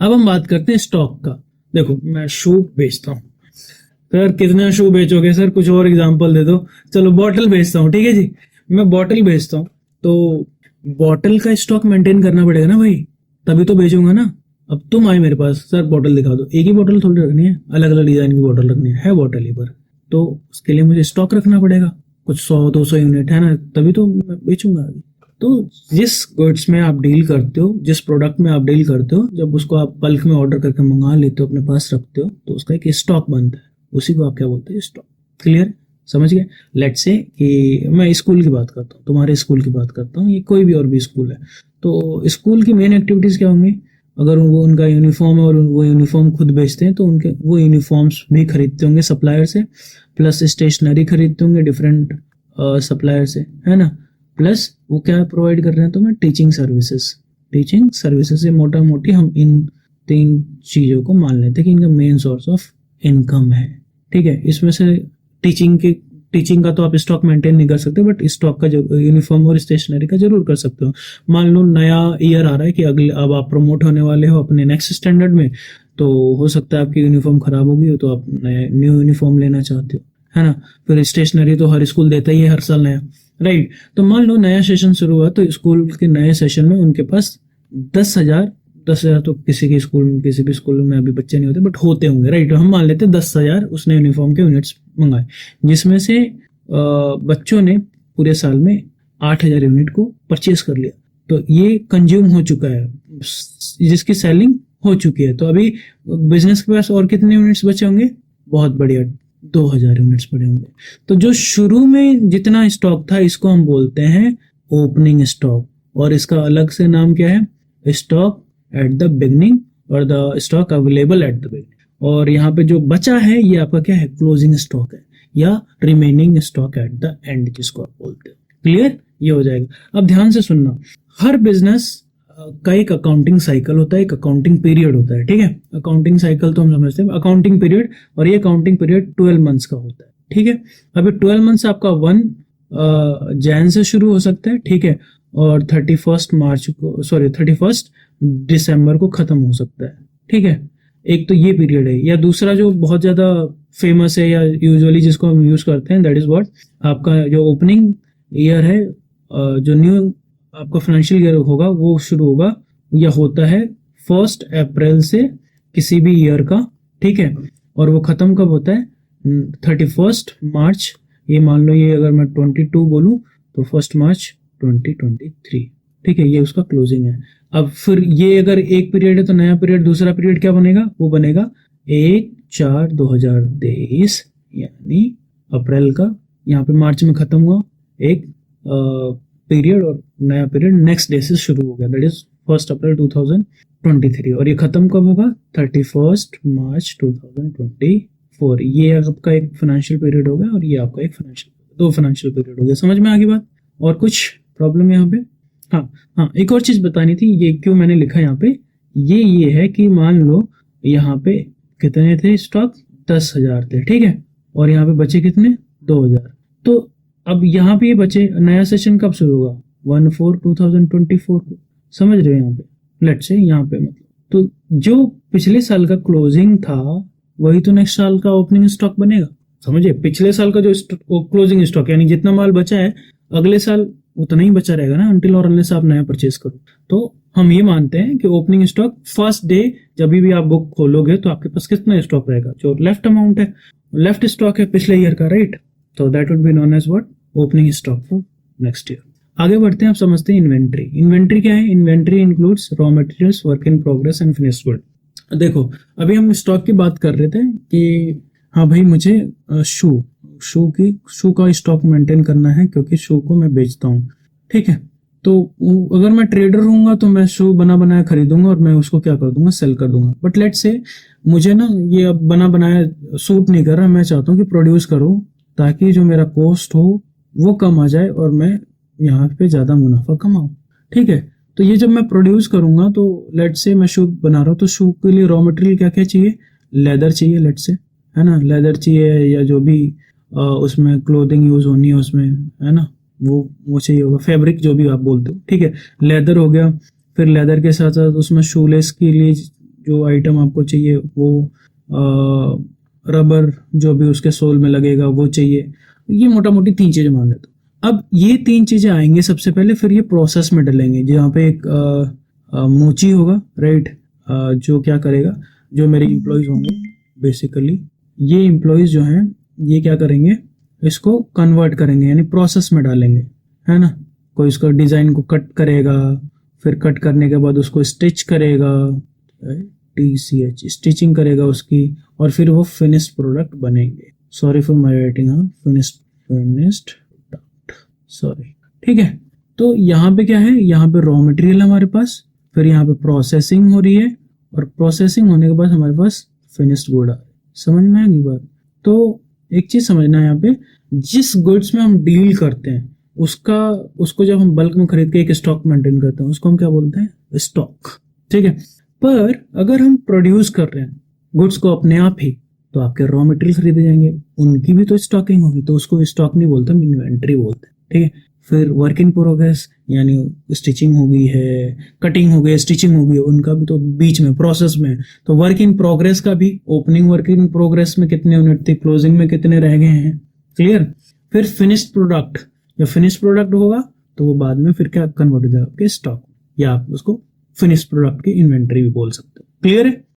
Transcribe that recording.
अब हम बात करते हैं स्टॉक का। देखो मैं शू बेचता हूँ सर, कितना शू बेचोगे सर, कुछ और एग्जांपल दे दो। चलो बॉटल बेचता हूँ, ठीक है जी, मैं बॉटल बेचता हूँ, तो बॉटल का स्टॉक मेंटेन करना पड़ेगा ना भाई, तभी तो बेचूंगा ना। अब तुम आए मेरे पास, सर बॉटल दिखा दो, एक ही बॉटल थोड़ी रखनी है, अलग अलग डिजाइन की बॉटल रखनी है बॉटल ही पर, तो उसके लिए मुझे स्टॉक रखना पड़ेगा, कुछ 100-200 यूनिट है ना, तभी तो मैं बेचूंगा आगे। तो जिस गुड्स में आप डील करते हो, जिस प्रोडक्ट में आप डील करते हो, जब उसको आप बल्क में ऑर्डर करके मंगा लेते हो, अपने पास रखते हो, तो उसका एक स्टॉक बनता है, उसी को आप क्या बोलते हैं, स्टॉक। क्लियर, समझ गए। लेट्स से कि मैं स्कूल की बात करता हूँ, तुम्हारे स्कूल की बात करता हूँ, ये कोई भी और भी स्कूल है, तो स्कूल की मेन एक्टिविटीज क्या होंगी, अगर वो उनका यूनिफॉर्म है और वो यूनिफॉर्म खुद बेचते हैं, तो उनके वो यूनिफॉर्म्स भी खरीदते होंगे सप्लायर से, प्लस स्टेशनरी खरीदते होंगे डिफरेंट सप्लायर से, है ना, प्लस वो क्या प्रोवाइड कर रहे हैं तुम्हें, टीचिंग सर्विसेज। टीचिंग सर्विसेज से मोटा मोटी हम इन 3 चीजों को मान लेते हैं कि इनका मेन सोर्स ऑफ इनकम है। ठीक है, इसमें से टीचिंग का तो आप स्टॉक मेंटेन नहीं कर सकते, बट स्टॉक का यूनिफॉर्म और स्टेशनरी का जरूर कर सकते हो। मान लो नया ईयर आ रहा है कि अगले अब आप प्रमोट होने वाले हो अपने नेक्स्ट स्टैंडर्ड में, तो हो सकता है आपकी यूनिफॉर्म खराब हो गई हो, तो आप न्यू यूनिफॉर्म लेना चाहते हो, है ना। फिर स्टेशनरी तो हर स्कूल देता ही है हर साल नया, राइट। तो मान लो नया सेशन शुरू हुआ, तो स्कूल के नए सेशन में उनके पास 10,000 तो किसी के स्कूल में, किसी भी स्कूल में अभी बच्चे नहीं होते, बट होते होंगे, राइट। हम मान लेते हैं 10,000 उसने यूनिफॉर्म के यूनिट्स मंगाए, जिसमें से बच्चों ने पूरे साल में 8,000 यूनिट को परचेज कर लिया, तो ये कंज्यूम हो चुका है, जिसकी सेलिंग हो चुकी है। तो अभी बिजनेस के पास और कितने यूनिट्स बचे होंगे, बहुत बढ़िया, 2,000 यूनिट्स पड़े होंगे। तो जो शुरू में जितना स्टॉक था, इसको हम बोलते हैं ओपनिंग स्टॉक, और इसका अलग से नाम क्या है, स्टॉक एट द बिगनिंग और the stock available at the beginning. और यहाँ पे जो बचा है ये आपका क्या है, क्लोजिंग स्टॉक है, या remaining stock at the end, जिसको आप बोलते हैं। क्लियर, ये हो जाएगा। अब ध्यान से सुनना, हर बिजनेस का एक अकाउंटिंग साइकिल होता है, एक अकाउंटिंग पीरियड होता है, ठीक है। अकाउंटिंग साइकिल तो हम समझते हैं, अकाउंटिंग पीरियड, और ये अकाउंटिंग पीरियड 12 मंथ्स का होता है, ठीक है। अभी 12 मंथ्स आपका 1 जैन से शुरू हो सकता है, ठीक है, और 31 दिसंबर को खत्म हो सकता है, ठीक है। एक तो ये पीरियड है, या दूसरा जो बहुत ज्यादा फेमस है या यूजुअली जिसको हम यूज करते हैं, दैट इज व्हाट, आपका जो ओपनिंग ईयर है, जो न्यू आपका फाइनेंशियल ईयर होगा, वो शुरू होगा या होता है 1 अप्रैल से किसी भी ईयर का, ठीक है, और वो खत्म कब होता है, 31 मार्च। ये मान लो, ये अगर मैं 22 बोलूं तो 1 मार्च 2023, ठीक है, ये उसका क्लोजिंग है। अब फिर ये अगर एक पीरियड है, तो नया पीरियड, दूसरा पीरियड क्या बनेगा, वो बनेगा 1/4/2023, यानी अप्रैल का, यहाँ पे मार्च में खत्म हुआ एक पीरियड, और नया पीरियड नेक्स्ट डे से शुरू हो गया, दैट इज 1 अप्रैल 2023, और ये खत्म कब होगा, 31 मार्च 2024। ये आपका एक फाइनेंशियल पीरियड हो गया, और ये आपका एक दो फाइनेंशियल पीरियड हो गया। समझ में आ गई बात, और कुछ प्रॉब्लम यहाँ पे? हाँ, एक और चीज बतानी थी, ये क्यों मैंने लिखा यहाँ पे, ये है कि मान लो यहाँ पे कितने थे स्टॉक, 10,000 थे, ठीक है, और यहाँ पे बचे कितने, 2,000। तो अब यहाँ पे ये बचे, नया सेशन कब शुरू होगा, 1/4/2024 को, समझ रहे हो यहाँ पे, लेट्स से यहाँ पे मतलब, तो जो पिछले साल का क्लोजिंग था वही तो नेक्स्ट साल का ओपनिंग स्टॉक बनेगा, समझे। पिछले साल का जो क्लोजिंग स्टॉक, यानी जितना माल बचा है अगले साल उतना ही बचा रहेगा ना, अनटिल और अनलेस आप नया परचेज करो। तो हम ये मानते हैं कि ओपनिंग स्टॉक फर्स्ट डे जब भी आप बुक खोलोगे, तो आपके पास कितना स्टॉक रहेगा, जो लेफ्ट अमाउंट है, लेफ्ट स्टॉक है पिछले ईयर का, राइट। तो that would be known as what, opening stock for next year. आगे बढ़ते हैं, आप समझते हैं इन्वेंट्री। इन्वेंट्री क्या है, inventory includes raw materials, work in progress and finished good. देखो अभी हम स्टॉक की बात कर रहे थे कि हाँ भाई, मुझे शू का स्टॉक मेंटेन करना है, क्योंकि शू को मैं बेचता हूँ, ठीक है। तो अगर मैं ट्रेडर हूँगा तो मैं शू बना बनाया खरीदूंगा, और मैं उसको क्या कर दूंगा, सेल कर दूंगा। बट लेट्स से मुझे ना ये अब बना बनाया सूट नहीं कर रहा, मैं चाहता हूँ कि प्रोड्यूस करूँ, ताकि जो मेरा कॉस्ट हो वो कम आ जाए और मैं यहाँ पे ज्यादा मुनाफा कमाऊँ, ठीक है। तो ये जब मैं प्रोड्यूस करूंगा, तो लेट्स से मैं शू बना रहा हूँ, तो शू के लिए रॉ मटेरियल क्या क्या चाहिए, लेदर चाहिए, लेट्स से, है ना, लेदर चाहिए, या जो भी उसमें क्लोथिंग यूज होनी है उसमें, है ना, वो चाहिए होगा, फैब्रिक जो भी आप बोलते हो, ठीक है, लेदर हो गया। फिर लेदर के साथ साथ उसमें शूलेस के लिए जो आइटम आपको चाहिए वो रबर जो भी उसके सोल में लगेगा वो चाहिए। ये मोटा मोटी 3 चीजें मान लेते हो। अब ये 3 चीजें आएंगे सबसे पहले, फिर ये प्रोसेस में डलेंगे जहाँ पे एक मोची होगा, राइट, जो क्या करेगा, जो मेरे इम्प्लॉयज होंगे बेसिकली, ये इम्प्लॉयज जो हैं ये क्या करेंगे, इसको कन्वर्ट करेंगे यानी प्रोसेस में डालेंगे, है ना। कोई इसको डिजाइन को कट करेगा, फिर कट करने के बाद उसको स्टिच करेगा, TCH स्टिचिंग करेगा उसकी, और फिर वो फिनिश्ड प्रोडक्ट बनेंगे। सॉरी फॉर माय राइटिंग, हाँ, फिनिश्ड प्रोडक्ट, सॉरी, ठीक है। तो यहाँ पे क्या है, यहाँ पे रॉ मटेरियल हमारे पास, फिर यहाँ पे प्रोसेसिंग हो रही है, और प्रोसेसिंग होने के बाद हमारे पास फिनिश्ड गुड आ रहा है। समझ में आएगी बात। तो एक चीज समझना है यहाँ पे, जिस गुड्स में हम डील करते हैं उसको जब हम बल्क में खरीद के एक स्टॉक मेंटेन करते हैं उसको हम क्या बोलते हैं, स्टॉक, ठीक है। पर अगर हम प्रोड्यूस कर रहे हैं गुड्स को अपने आप ही, तो आपके रॉ मटेरियल खरीदे जाएंगे, उनकी भी तो स्टॉकिंग होगी, तो उसको स्टॉक नहीं बोलते, हम इन्वेंट्री बोलते हैं, ठीक है। फिर वर्क इन प्रोग्रेस यानी स्टिचिंग हो गई है, कटिंग हो गई, स्टिचिंग हो गई, उनका भी तो बीच में प्रोसेस में, तो वर्क इन प्रोग्रेस का भी, ओपनिंग वर्क इन प्रोग्रेस में कितने यूनिट थे, क्लोजिंग में कितने रह गए हैं, क्लियर। फिर फिनिश्ड प्रोडक्ट, जब फिनिश्ड प्रोडक्ट होगा तो वो बाद में फिर क्या कन्वर्ट हो जाएगा आपके स्टॉक, या आप उसको फिनिश्ड प्रोडक्ट की इन्वेंट्री भी बोल सकते हो, क्लियर है।